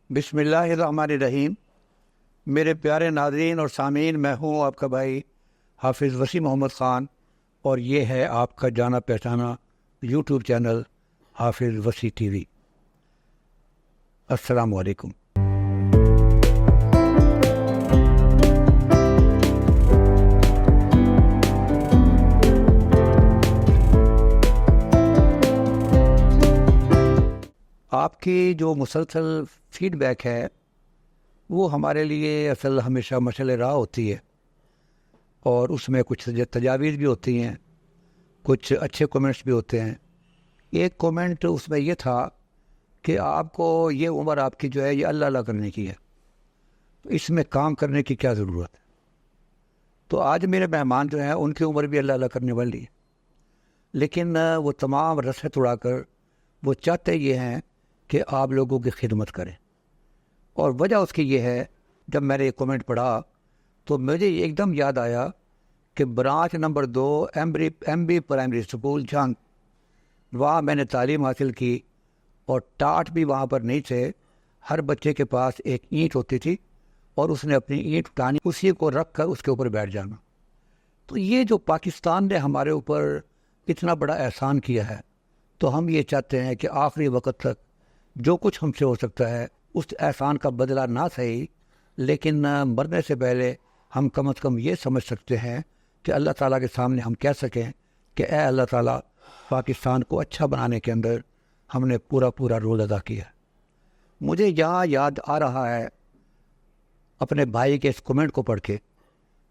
بسم اللہ الرحمن الرحیم۔ میرے پیارے ناظرین اور سامعین، میں ہوں آپ کا بھائی حافظ وسیع محمد خان، اور یہ ہے آپ کا جانا پہچانا یوٹیوب چینل حافظ وسیع ٹی وی۔ السلام علیکم۔ آپ کی جو مسلسل فیڈ بیک ہے وہ ہمارے لیے اصل ہمیشہ مشعل راہ ہوتی ہے، اور اس میں کچھ تجاویز بھی ہوتی ہیں، کچھ اچھے کومنٹس بھی ہوتے ہیں۔ ایک کومنٹ اس میں یہ تھا کہ آپ کو یہ عمر آپ کی جو ہے یہ اللہ اللہ کرنے کی ہے، تو اس میں کام کرنے کی کیا ضرورت ہے؟ تو آج میرے مہمان جو ہیں ان کی عمر بھی اللہ اللہ کرنے والی ہے، لیکن وہ تمام رسد اڑا کر وہ چاہتے یہ ہیں کہ آپ لوگوں کی خدمت کریں۔ اور وجہ اس کی یہ ہے، جب میں نے یہ کومنٹ پڑھا تو مجھے ایک دم یاد آیا کہ branch number 2 M B primary school Jhang, وہاں میں نے تعلیم حاصل کی، اور ٹاٹ بھی وہاں پر نہیں تھے۔ ہر بچے کے پاس ایک اینٹ ہوتی تھی، اور اس نے اپنی اینٹ اٹھانی، اسی کو رکھ کر اس کے اوپر بیٹھ جانا۔ تو یہ جو پاکستان نے ہمارے اوپر اتنا بڑا احسان کیا ہے، تو ہم یہ چاہتے ہیں کہ آخری وقت تک جو کچھ ہم سے ہو سکتا ہے اس احسان کا بدلہ نہ صحیح، لیکن مرنے سے پہلے ہم کم از کم یہ سمجھ سکتے ہیں کہ اللہ تعالیٰ کے سامنے ہم کہہ سکیں کہ اے اللہ تعالیٰ، پاکستان کو اچھا بنانے کے اندر ہم نے پورا رول ادا کیا۔ مجھے یہاں یاد آ رہا ہے اپنے بھائی کے اس کومنٹ کو پڑھ کے،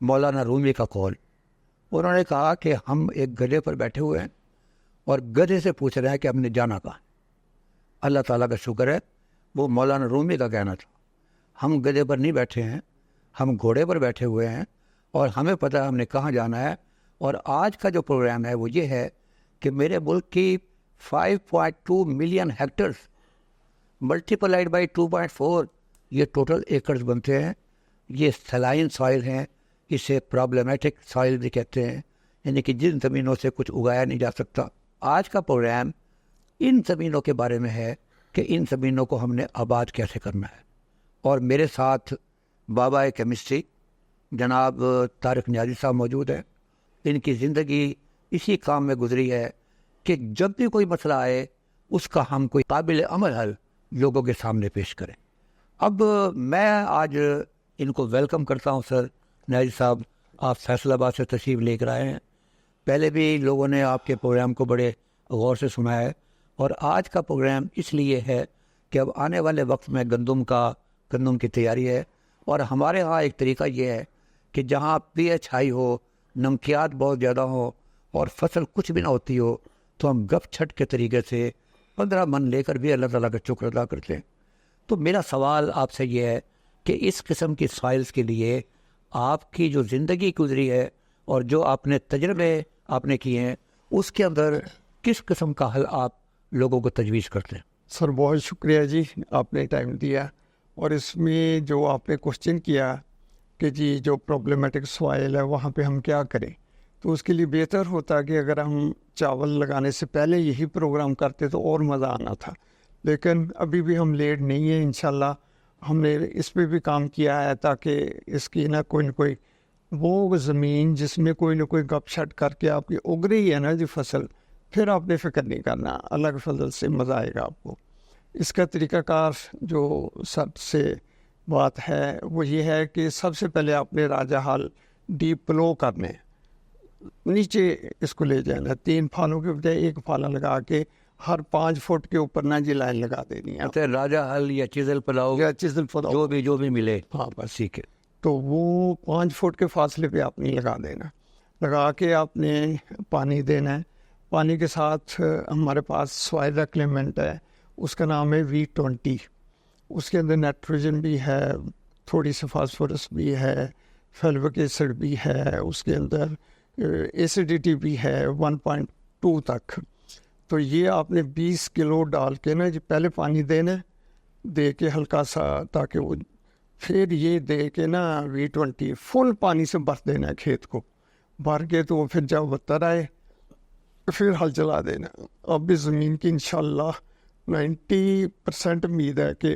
مولانا رومی کا قول۔ انہوں نے کہا کہ ہم ایک گدھے پر بیٹھے ہوئے ہیں اور گدھے سے پوچھ رہے ہیں کہ ہم نے جانا کہاں۔ اللہ تعالیٰ کا شکر ہے، وہ مولانا رومی کا کہنا تھا۔ ہم گدھے پر نہیں بیٹھے ہیں، ہم گھوڑے پر بیٹھے ہوئے ہیں، اور ہمیں پتہ ہے ہم نے کہاں جانا ہے۔ اور آج کا جو پروگرام ہے وہ یہ ہے کہ میرے ملک کی 5.2 ملین ہیکٹرز ملٹیپلائڈ بائی 2.4، یہ ٹوٹل ایکڑز بنتے ہیں۔ یہ سلائن سوائل ہیں، اسے پرابلمیٹک سوائل بھی کہتے ہیں، یعنی کہ جن زمینوں سے کچھ اگایا نہیں جا سکتا۔ آج کا پروگرام ان زمینوں کے بارے میں ہے کہ ان زمینوں کو ہم نے آباد کیسے کرنا ہے۔ اور میرے ساتھ بابا کیمسٹری جناب طارق نیازی صاحب موجود ہیں۔ ان کی زندگی اسی کام میں گزری ہے کہ جب بھی کوئی مسئلہ آئے اس کا ہم کوئی قابل عمل حل لوگوں کے سامنے پیش کریں۔ اب میں آج ان کو ویلکم کرتا ہوں۔ سر نیازی صاحب، آپ فیصل آباد سے تشریف لے کر آئے ہیں۔ پہلے بھی لوگوں نے آپ کے پروگرام کو بڑے غور سے سنا ہے، اور آج کا پروگرام اس لیے ہے کہ اب آنے والے وقت میں گندم کی تیاری ہے، اور ہمارے ہاں ایک طریقہ یہ ہے کہ جہاں پی ایچ ہائی ہو، نمکیات بہت زیادہ ہو، اور فصل کچھ بھی نہ ہوتی ہو، تو ہم گپ چھٹ کے طریقے سے 15 من لے کر بھی اللہ تعالیٰ کا شکر ادا کرتے ہیں۔ تو میرا سوال آپ سے یہ ہے کہ اس قسم کی سوائلز کے لیے آپ کی جو زندگی گزری ہے اور جو آپ نے تجربے آپ نے کیے ہیں، اس کے اندر کس قسم کا حل آپ لوگوں کو تجویز کرتے ہیں؟ سر بہت شکریہ جی، آپ نے ٹائم دیا، اور اس میں جو آپ نے کوشچن کیا کہ جی جو پرابلمیٹک سوائل ہے وہاں پہ ہم کیا کریں، تو اس کے لیے بہتر ہوتا کہ اگر ہم چاول لگانے سے پہلے یہی پروگرام کرتے تو اور مزہ آنا تھا، لیکن ابھی بھی ہم لیٹ نہیں ہیں۔ انشاءاللہ ہم نے اس پہ بھی کام کیا ہے تاکہ اس کی نہ کوئی وہ زمین جس میں کوئی نہ کوئی گپ شٹ کر کے آپ کی اگ رہی ہے نا جی فصل، پھر آپ نے فکر نہیں کرنا، اللہ کے فضل سے مزہ آئے گا آپ کو۔ اس کا طریقہ کار جو سب سے بات ہے وہ یہ ہے کہ سب سے پہلے آپ نے راجہ حال ڈیپ پلو کرنے، نیچے اس کو لے جانا، 3 پھالوں کے بجائے 1 پھالا لگا کے ہر 5 فٹ کے اوپر نہ جی لائن لگا دینی ہے، راجہ حل یا چیزل پلاؤ یا چیزل پلاؤ جو بھی ملے، ہاں بس ٹھیک ہے۔ تو وہ 5 فٹ کے فاصلے پہ آپ نے لگا دینا، لگا کے آپ نے پانی دینا ہے۔ پانی کے ساتھ ہمارے پاس سوائل ریکلیمنٹ ہے، اس کا نام ہے V20، اس کے اندر نائٹروجن بھی ہے، تھوڑی سی فاسفورس بھی ہے، فیلوک ایسڈ بھی ہے، اس کے اندر ایسیڈیٹی بھی ہے 1.2 تک۔ تو یہ آپ نے 20 کلو ڈال کے نا جی پہلے پانی دینا، دے کے ہلکا سا تاکہ وہ، پھر یہ دے کے نا V20 فل پانی سے بھر دینا ہے کھیت کو، بھر کے تو پھر جب اتر آئے پھر ہل چلا دینا۔ اب بھی زمین کی انشاءاللہ 90% امید ہے کہ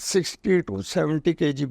60 to 70 kg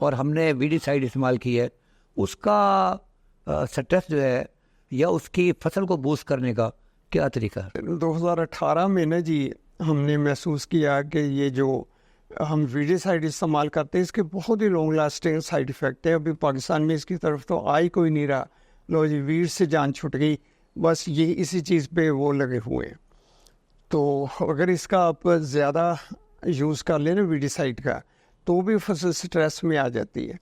اور ہم نے ویڈی سائڈ استعمال کی ہے، اس کا سٹریس جو ہے یا اس کی فصل کو بوسٹ کرنے کا کیا طریقہ ہے؟ 2018 میں نا جی ہم نے محسوس کیا کہ یہ جو ہم ویڈی سائڈ استعمال کرتے ہیں اس کے بہت ہی لانگ لاسٹنگ سائڈ افیکٹ ہے. ابھی پاکستان میں اس کی طرف تو آئی کوئی نہیں رہا. لو جی ویڈ سے جان چھٹ گئی، بس یہ اسی چیز پہ وہ لگے ہوئے ہیں. تو اگر اس کا آپ زیادہ یوز کر لیں نا ویڈی سائڈ کا تو بھی فصل سٹریس میں آ جاتی ہے.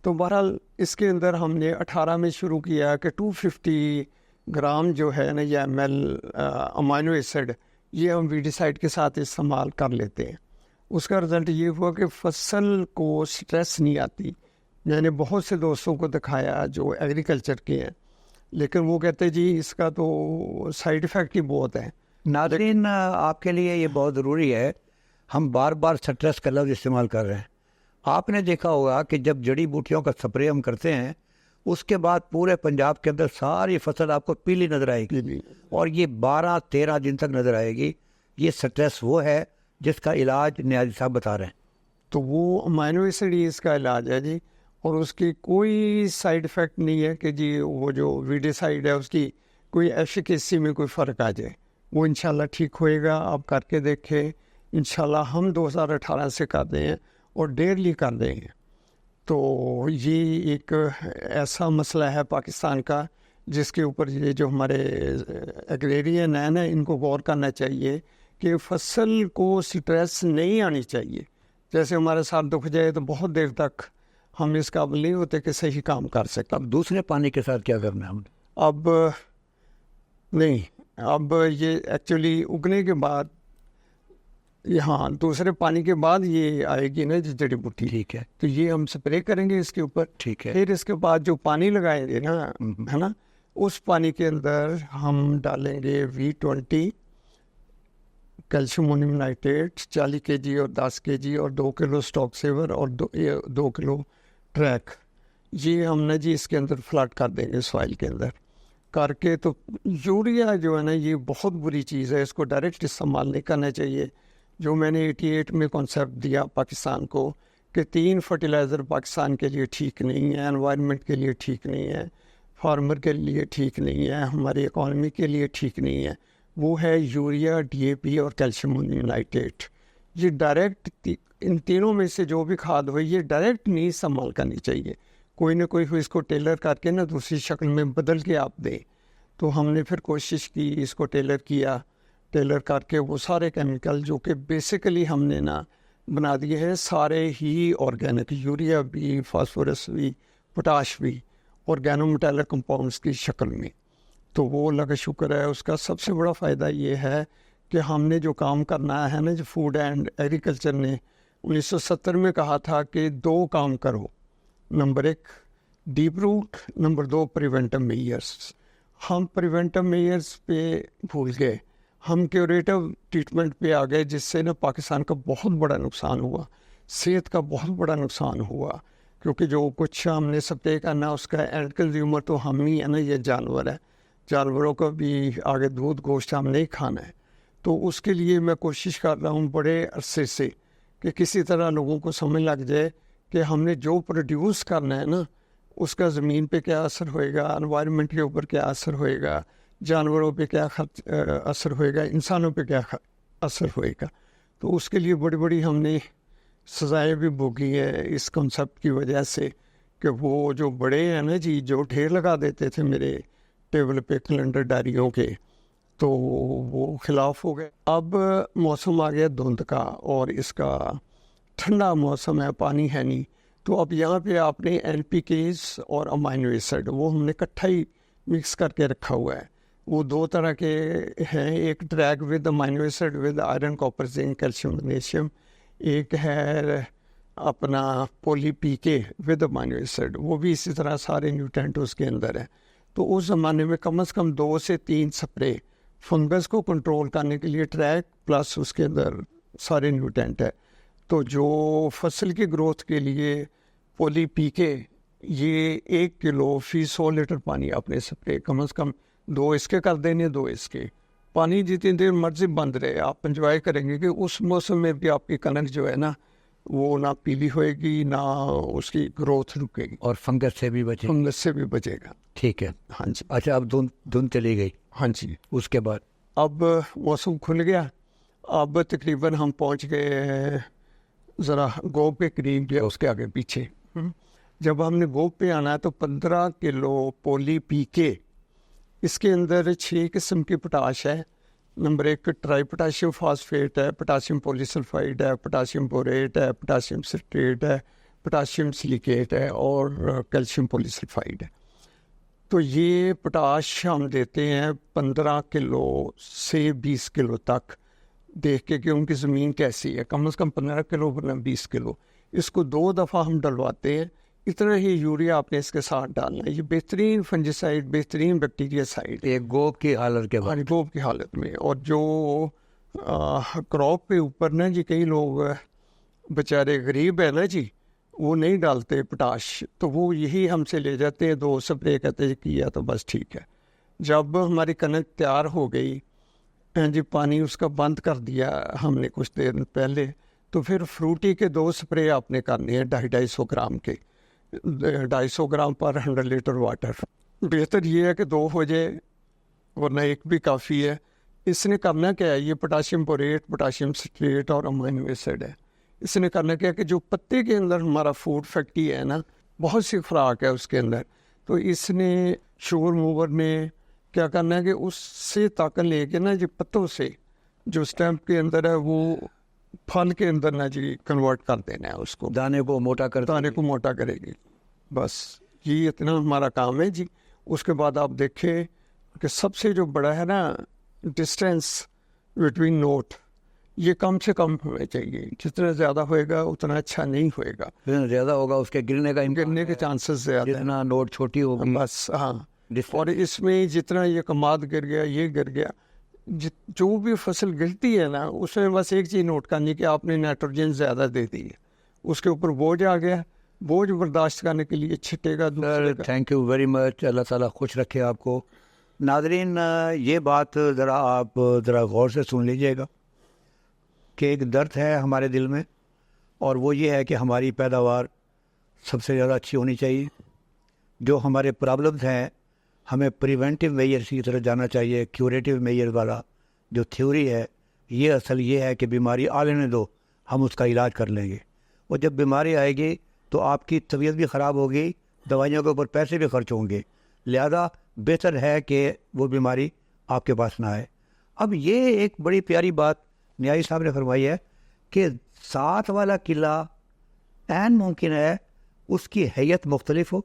تو بہرحال اس کے اندر ہم نے 18 میں شروع کیا کہ 250 گرام جو ہے نا یا ایم ایل امائنو ایسڈ یہ ہم ویڈی سائڈ کے ساتھ استعمال کر لیتے ہیں. اس کا رزلٹ یہ ہوا کہ فصل کو سٹریس نہیں آتی. میں نے بہت سے دوستوں کو دکھایا جو ایگریکلچر کے ہیں، لیکن وہ کہتے جی اس کا تو سائڈ ایفیکٹ ہی بہت ہے. ناظرین آپ کے لیے یہ بہت ضروری ہے، ہم بار بار سٹریس کا لفظ استعمال کر رہے ہیں. آپ نے دیکھا ہوگا کہ جب جڑی بوٹیوں کا سپرے ہم کرتے ہیں اس کے بعد پورے پنجاب کے اندر ساری فصل آپ کو پیلی نظر آئے گی اور یہ 12-13 دن تک نظر آئے گی. یہ سٹریس وہ ہے جس کا علاج نیازی صاحب بتا رہے ہیں. تو وہ امائنو ایسڈ ہی اس کا علاج ہے جی، اور اس کی کوئی سائڈ افیکٹ نہیں ہے کہ جی وہ جو ویڈی سائڈ ہے اس کی کوئی ایفیکیسی میں کوئی فرق آ جائے. وہ انشاءاللہ ٹھیک ہوئے گا. آپ کر کے دیکھیں انشاءاللہ. ہم 2018 سے کر دیں ہیں اور ڈیرلی کر دیں گے. تو یہ ایک ایسا مسئلہ ہے پاکستان کا جس کے اوپر یہ جو ہمارے ایگریرین ہیں نا ان کو غور کرنا چاہیے کہ فصل کو سٹریس نہیں آنی چاہیے. جیسے ہمارے ساتھ دکھ جائے تو بہت دیر تک ہم اس قابل نہیں ہوتے کہ صحیح کام کر سکیں. اب دوسرے پانی کے ساتھ کیا کرنا ہے ہم؟ اب نہیں، اب یہ ایکچولی اگنے کے بعد ہاں دوسرے پانی کے بعد یہ آئے گی نا جڑی بوٹی. ٹھیک ہے، تو یہ ہم سپرے کریں گے اس کے اوپر. ٹھیک ہے. پھر اس کے بعد جو پانی لگائیں گے نا ہے نا اس پانی کے اندر ہم ڈالیں گے V20 کیلشیم امونیم نائٹریٹ 40 kg اور 10 kg اور 2 کلو اسٹاک سیور اور 2 کلو ٹریک. یہ ہم نے جی اس کے اندر فلڈ کر دیں گے سوائل کے اندر کر کے. تو یوریا جو ہے نا یہ بہت بری چیز ہے، اس کو ڈائریکٹ استعمال نہیں کرنا چاہیے. جو میں نے 88 میں کانسیپٹ دیا پاکستان کو کہ 3 فرٹیلائزر پاکستان کے لیے ٹھیک نہیں ہے، انوائرمنٹ کے لیے ٹھیک نہیں ہے، فارمر کے لیے ٹھیک نہیں ہے، ہماری اکانومی کے لیے ٹھیک نہیں ہے. وہ ہے یوریا، DAP اور کیلشیم امونیم نائٹریٹ. یہ ڈائریکٹ ان تینوں میں سے جو بھی کھاد ہوئی یہ ڈائریکٹ نہیں استعمال کرنی چاہیے. کوئی نہ کوئی اس کو ٹیلر کر کے نا دوسری شکل میں بدل کے آپ دیں. تو ہم نے پھر کوشش کی، اس کو ٹیلر کیا، ٹیلر کر کے وہ سارے کیمیکل جو کہ بیسیکلی ہم نے نا بنا دیے ہیں سارے ہی آرگینک، یوریا بھی، فاسفورس بھی، پوٹاش بھی، آرگینو میٹالک کمپاؤنڈس کی شکل میں. تو وہ اللہ کا شکر ہے. اس کا سب سے بڑا فائدہ یہ ہے کہ ہم نے جو کام کرنا ہے نا جو فوڈ اینڈ ایگریکلچر نے 1970 میں کہا تھا کہ 2 کام کرو. Number 1 deep root, number 2 preventive measures. ہم پریونٹو میئرس پہ بھول گئے، ہم کیوریٹو ٹریٹمنٹ پہ آ گئے، جس سے نا پاکستان کا بہت بڑا نقصان ہوا، صحت کا بہت بڑا نقصان ہوا. کیونکہ جو کچھ ہم نے سپرے کرنا اس کا اینڈ کنزیومر تو ہم ہی ہے نا، یہ جانور ہے. جانوروں کا بھی آگے دودھ گوشت ہم نہیں کھانا ہے. تو اس کے لیے میں کوشش کر رہا ہوں بڑے عرصے سے کہ کسی طرح لوگوں کو سمجھ لگ جائے کہ ہم نے جو پروڈیوس کرنا ہے نا اس کا زمین پہ کیا اثر ہوئے گا، انوائرمنٹ کے اوپر کیا اثر ہوئے گا، جانوروں پہ کیا اثر ہوئے گا، انسانوں پہ کیا اثر ہوئے گا. تو اس کے لیے بڑی بڑی ہم نے سزائیں بھی بھوگی ہیں اس کنسیپٹ کی وجہ سے کہ وہ جو بڑے ہیں نا جی جو ڈھیر لگا دیتے تھے میرے ٹیبل پہ کیلنڈر ڈائریوں کے، تو وہ خلاف ہو گئے. اب موسم آ گیا دھند کا اور اس کا ٹھنڈا موسم ہے، پانی ہے نہیں. تو اب یہاں پہ آپ نے NPKs اور امائنو ایسڈ وہ ہم نے اکٹھا ہی مکس کر کے رکھا ہوا ہے. وہ 2 طرح کے ہیں، ایک drag with amino acid with iron, copper, zinc, calcium, magnesium. ایک ہے اپنا poly PK with amino acid, وہ بھی اسی طرح سارے نیوٹرینٹ اس کے اندر ہیں. تو اس زمانے میں کم از کم 2 سے 3 سپرے فنگس کو کنٹرول کرنے کے لیے ٹریک پلس اس کے اندر سارے نیوٹرینٹ ہے. تو جو فصل کی گروتھ کے لیے پولی PK یہ 1 کلو فی 100 لیٹر پانی آپ نے سپرے کم از کم 2 اس کے کر دینے، 2 اس کے. پانی جتنی دیر مرضی بند رہے آپ انجوائے کریں گے کہ اس موسم میں بھی آپ کی کنک جو ہے نا وہ نہ پیلی ہوئے گی نہ اس کی گروتھ رکے گی، اور فنگس سے بھی بچے. فنگس سے بھی بچے گا. ٹھیک ہے. ہاں جی. اچھا اب دھند چلی گئی. ہاں جی. اس کے بعد اب موسم کھل گیا. اب تقریباً ہم پہنچ گئے ذرا گوب کے قریب یا اس کے آگے پیچھے. جب ہم نے گوب پہ آنا ہے تو 15 کلو پولی پی کے، اس کے اندر 6 قسم کی پوٹاش ہے. نمبر 1 ٹرائی پوٹاشیم فاسفیٹ ہے، پوٹاشیم پولی سلفائڈ ہے، پوٹاشیم بوریٹ ہے، پوٹاشیم سٹریٹ ہے، پوٹاشیم سلیکیٹ ہے اور کیلشیم پولی سلفائڈ ہے. تو یہ پوٹاش ہم دیتے ہیں 15 کلو سے 20 کلو تک، دیکھ کے کہ ان کی زمین کیسی ہے. کم از کم 15 کلو ورنہ 20 کلو. اس کو 2 دفعہ ہم ڈلواتے ہیں. اتنا ہی یوریا آپ نے اس کے ساتھ ڈالنا ہے. یہ بہترین فنجیسائڈ، بہترین بیکٹیریا سائڈ ہے ایک گوب کی حالت کے بعد. گوب کی حالت میں. اور جو کراپ کے اوپر نا جی کئی لوگ بیچارے غریب ہیں نا جی، وہ نہیں ڈالتے پوٹاش، تو وہ یہی ہم سے لے جاتے ہیں 2 سپرے، کہتے ہیں کیا تو بس ٹھیک ہے. جب ہماری کنک تیار ہو گئی جی، پانی اس کا بند کر دیا ہم نے کچھ دیر پہلے، تو پھر فروٹی کے 2 سپرے آپ نے کرنے ہیں 250 گرام کے، 250 گرام پر 100 لیٹر واٹر. بہتر یہ ہے کہ 2 ہو جائے ورنہ 1 بھی کافی ہے. اس نے کرنا کیا ہے، یہ پوٹاشیم بوریٹ، پوٹاشیم سٹریٹ اور امینو ایسڈ ہے. اس نے کرنا کیا کہ جو پتے کے اندر ہمارا فوڈ فیکٹری ہے نا، بہت سی خوراک ہے اس کے اندر، تو اس نے شوگر موور نے کیا کرنا ہے کہ اس سے طاقت لے کے نا جی پتوں سے جو اسٹیمپ کے اندر ہے وہ پھل کے اندر نا جی کنورٹ کر دینا ہے اس کو، دانے کو موٹا کر دانے کو موٹا کرے گی. بس یہ اتنا ہمارا کام ہے جی. اس کے بعد آپ دیکھیں کہ سب سے جو بڑا ہے نا ڈسٹینس بٹوین نوٹ، یہ کم سے کم ہونا چاہیے. جتنا زیادہ ہوئے گا اتنا اچھا نہیں ہوئے گا. جتنا زیادہ ہوگا اس کے گرنے کا گرنے کے چانسز زیادہ ہیں. جتنا نوٹ چھوٹی ہوگی بس ہاں. اور اس میں جتنا یہ کماد گر گیا، یہ گر گیا، جو بھی فصل گرتی ہے نا اس میں بس ایک چیز نوٹ کرنی کہ آپ نے نائٹروجن زیادہ دے دی ہے، اس کے اوپر بوجھ آ گیا. بوجھ برداشت کرنے کے لیے چھٹے گا دوسرے کا. Thank you very much. اللہ تعالیٰ خوش رکھے آپ کو. ناظرین یہ بات آپ ذرا غور سے سن لیجئے گا کہ ایک درد ہے ہمارے دل میں، اور وہ یہ ہے کہ ہماری پیداوار سب سے زیادہ اچھی ہونی چاہیے. جو ہمارے پرابلمز ہیں ہمیں پریونٹیو میئرس کی طرف جانا چاہیے. کیوریٹیو میئر والا جو تھیوری ہے، یہ اصل یہ ہے کہ بیماری آ لینے دو، ہم اس کا علاج کر لیں گے. اور جب بیماری آئے گی تو آپ کی طبیعت بھی خراب ہوگی، دوائیوں کے اوپر پیسے بھی خرچ ہوں گے. لہذا بہتر ہے کہ وہ بیماری آپ کے پاس نہ آئے. اب یہ ایک بڑی پیاری بات نیازی صاحب نے فرمائی ہے کہ 7 والا قلعہ عین ممکن ہے اس کی حیت مختلف ہو،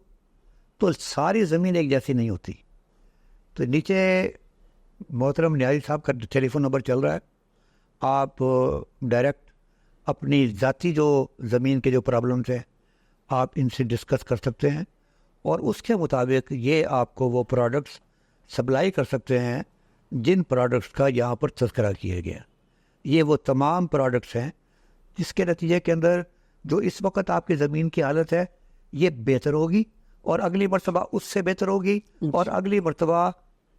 تو ساری زمین ایک جیسی نہیں ہوتی. تو نیچے محترم نیازی صاحب کا ٹیلی فون نمبر چل رہا ہے، آپ ڈائریکٹ اپنی ذاتی جو زمین کے جو پرابلمس ہیں آپ ان سے ڈسکس کر سکتے ہیں، اور اس کے مطابق یہ آپ کو وہ پروڈکٹس سپلائی کر سکتے ہیں جن پروڈکٹس کا یہاں پر تذکرہ کیا گیا. یہ وہ تمام پروڈکٹس ہیں جس کے نتیجے کے اندر جو اس وقت آپ کی زمین کی حالت ہے یہ بہتر ہوگی، اور اگلی مرتبہ اس سے بہتر ہوگی، اور اگلی مرتبہ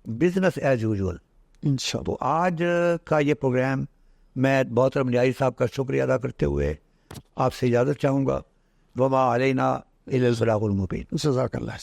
بزنس ایز یوزول انشاءاللہ. تو آج کا یہ پروگرام میں محترم نیازی صاحب کا شکریہ ادا کرتے ہوئے آپ سے اجازت چاہوں گا. وما علینا الا البلاغ المبین. جزاک اللہ.